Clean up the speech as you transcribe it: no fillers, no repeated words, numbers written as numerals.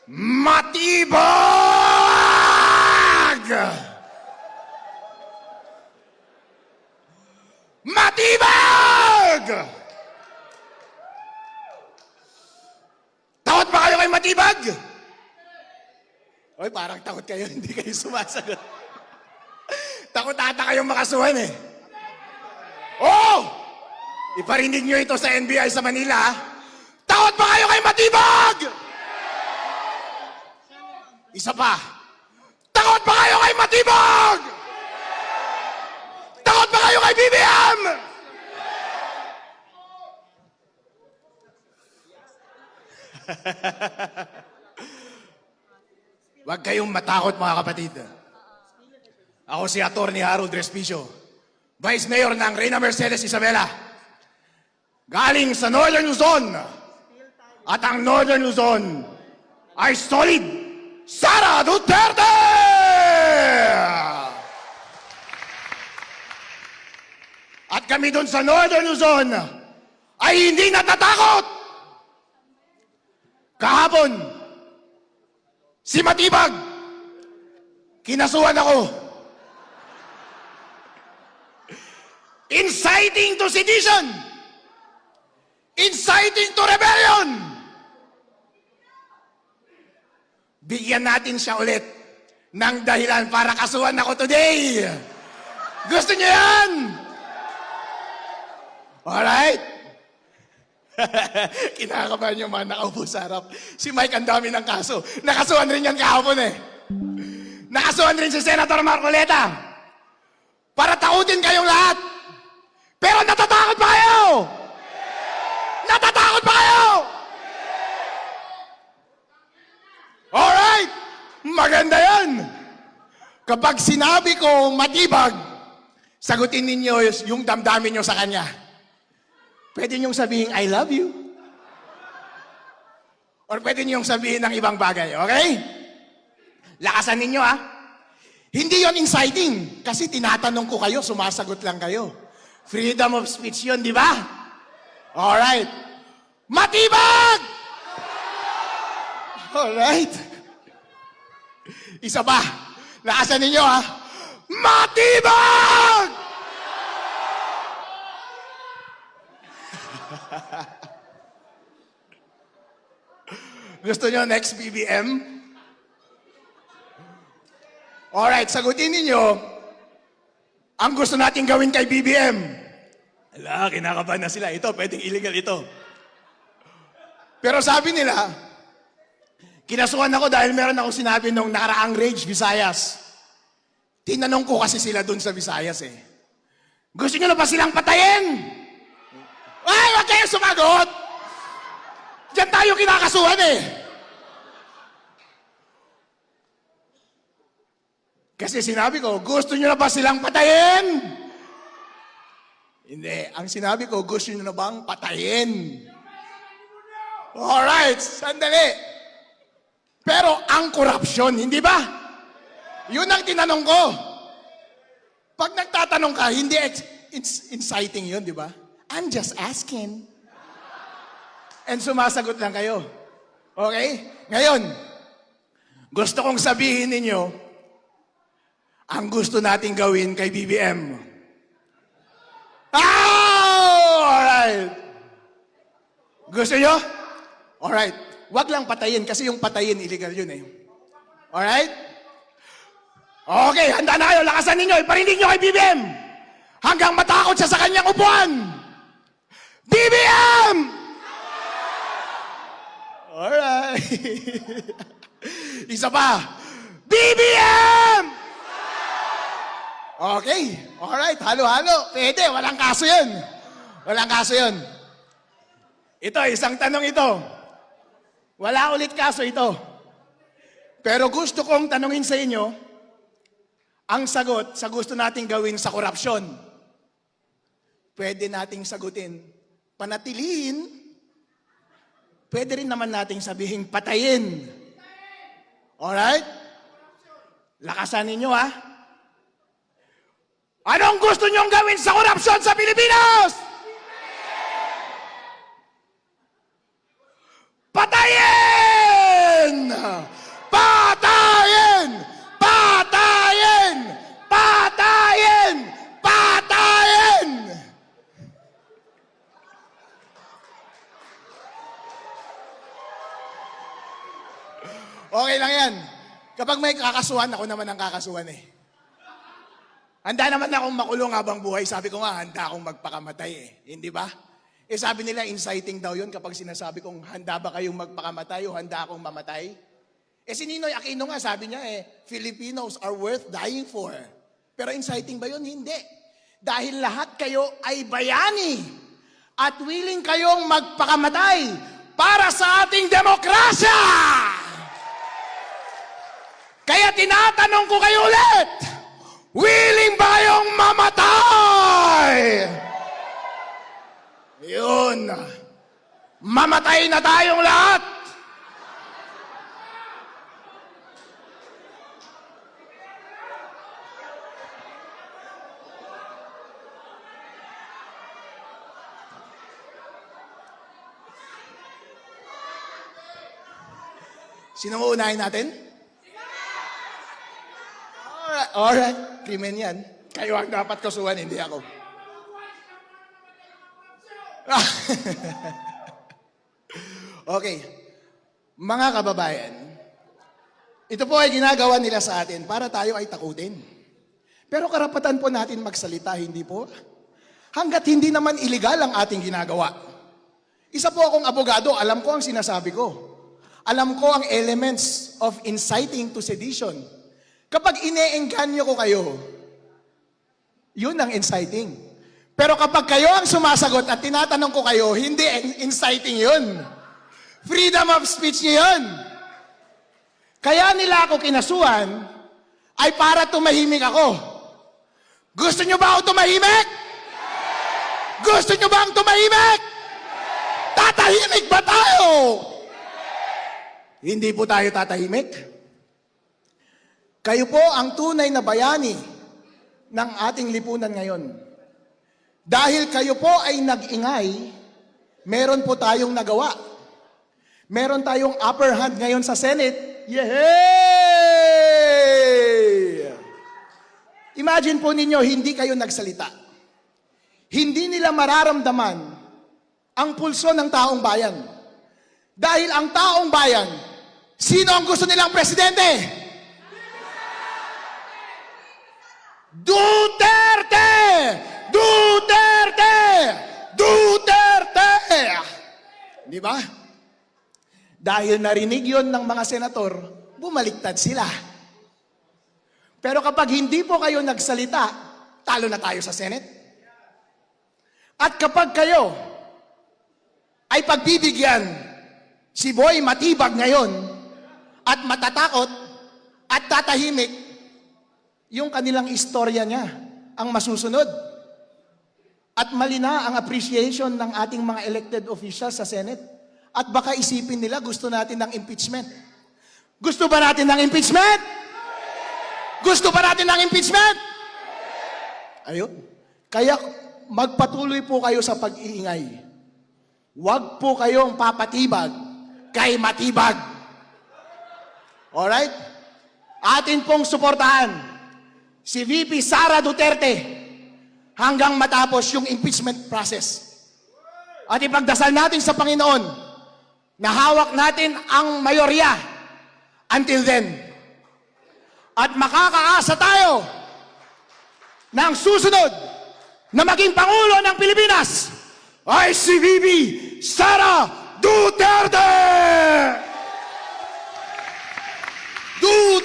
Matibag! Matibag! Takot ba kayo kay Matibag? Oy, parang takot kayo, hindi kayo sumasagot. Takot ata kayong makasuhan eh. Oh! Iparinig nyo ito sa NBI sa Manila. Takot ba kayo kay Matibag? Isa pa. Takot ba kayo kay Matibag? Takot ba kayo kay BBM? Huwag kayong matakot mga kapatid. Ako si Atty. Harold Respicio, Vice Mayor ng Reyna Mercedes Isabela. Galing sa Northern Luzon. At ang Northern Luzon ay solid Sara Duterte! At kami doon sa Northern Luzon ay hindi natatakot. Kahapon, si Matibag, kinasuhan ako. Inciting to sedition. Inciting to rebellion. Bigyan natin siya ulit ng dahilan para kasuhan ako today. Gusto niyo yan? Alright? Kinakabahan yung mga nakaupo sa harap. Si Mike ang dami ng kaso. Nakasuhan rin yan kahapon eh. Nakasuhan rin si Senator Marcoleta. Para takutin kayong lahat. Pero natatakot pa kayo? Natatakot pa kayo? Alright! Maganda yan! Kapag sinabi ko Matibag, sagutin ninyo yung damdamin nyo sa kanya. Pwede niyong sabihin, I love you. Or pwede niyong sabihin ng ibang bagay, okay? Lakasan ninyo, ha? Hindi yon inciting. Kasi tinatanong ko kayo, sumasagot lang kayo. Freedom of speech yun, di ba? Alright. Matibag! Alright. Isa pa. Lakasan ninyo, ha? Matibag! Gusto nyo next BBM? Alright, sagutin ninyo ang gusto natin gawin kay BBM. Ala, kinakabahan na sila. Ito, pwedeng illegal ito. Pero sabi nila, kinasuhan ako dahil meron akong sinabi nung nakaraang Rage Visayas. Tinanong ko kasi sila dun sa Visayas eh. Gusto nyo na ba silang patayin? Ay, wag kayong sumagot! Diyan tayo kinakasuhan eh. Kasi sinabi ko, gusto nyo na ba silang patayin? Hindi. Ang sinabi ko, gusto nyo na bang patayin? Alright, sandali. Pero ang korupsyon, hindi ba? Yun ang tinanong ko. Pag nagtatanong ka, hindi inciting yun, di ba? I'm just asking. And sumasagot lang kayo. Okay? Ngayon, gusto kong sabihin ninyo, ang gusto nating gawin kay BBM. Alright. Gusto nyo? Alright. Wag lang patayin kasi yung patayin, illegal yun eh. Alright? Okay, handa na kayo. Lakasan ninyo. Iparinig nyo kay BBM. Hanggang matakot siya sa kanyang upuan. BBM! Alright. Isa pa. BBM! Okay. Alright. Halo-halo. Pwede. Walang kaso yun. Walang kaso yun. Ito, isang tanong ito. Wala ulit kaso ito. Pero gusto kong tanungin sa inyo, ang sagot sa gusto nating gawin sa korupsyon. Pwede nating sagutin, panatilihin. Pwede rin naman nating sabihin, patayin. Alright? Lakasan ninyo, ha? Anong gusto nyong gawin sa korupsyon sa Pilipinas? Patayin! Okay lang yan. Kapag may kakasuhan, ako naman ang kakasuhan eh. Handa naman akong makulong habang buhay. Sabi ko nga, handa akong magpakamatay eh. Hindi ba? Eh sabi nila, inciting daw yun kapag sinasabi kong handa ba kayong magpakamatay o handa akong mamatay? Eh si Ninoy Aquino nga, sabi niya Filipinos are worth dying for. Pero inciting ba yun? Hindi. Dahil lahat kayo ay bayani at willing kayong magpakamatay para sa ating demokrasya! Kaya tinatanong ko kayo ulit, willing ba kayong mamatay? Yun. Mamatay na tayong lahat. Sino mo unahin natin? Alright. Krimen yan. Kayo ang dapat kasuhan, hindi ako. Okay. Mga kababayan, ito po ay ginagawa nila sa atin para tayo ay takutin. Pero karapatan po natin magsalita, hindi po? Hanggat hindi naman illegal ang ating ginagawa. Isa po akong abogado, alam ko ang sinasabi ko. Alam ko ang elements of inciting to sedition. Kapag ine-engganyo ko kayo, yun ang inciting. Pero kapag kayo ang sumasagot at tinatanong ko kayo, hindi inciting yun. Freedom of speech niyo yun. Kaya nila ako kinasuhan ay para tumahimik ako. Gusto nyo ba ako tumahimik? Gusto nyo ba ang tumahimik? Tatahimik ba tayo? Hindi po tayo tatahimik. Kayo po ang tunay na bayani ng ating lipunan ngayon. Dahil kayo po ay nag-ingay, meron po tayong nagawa. Meron tayong upper hand ngayon sa Senate. Yehey! Imagine po ninyo, hindi kayo nagsalita. Hindi nila mararamdaman ang pulso ng taong bayan. Dahil ang taong bayan, sino ang gusto nilang presidente? Duterte! Duterte! Duterte! Di ba? Dahil narinig yon ng mga senator, bumaliktad sila. Pero kapag hindi po kayo nagsalita, talo na tayo sa Senate. At kapag kayo ay pagbibigyan, si Boy matibag ngayon at matatakot at tatahimik, yung kanilang istorya niya ang masusunod. At mali na ang appreciation ng ating mga elected officials sa Senate. At baka isipin nila gusto natin ng impeachment. Gusto ba natin ng impeachment? Gusto ba natin ng impeachment? Ayun. Kaya magpatuloy po kayo sa pag-iingay. Huwag po kayong papatibag kay matibag. Alright? Atin pong suportahan si VP Sara Duterte hanggang matapos yung impeachment process. At ipagdasal natin sa Panginoon na hawak natin ang mayorya until then. At makakaasa tayo ng susunod na maging Pangulo ng Pilipinas ay si VP Sara Duterte! Duterte!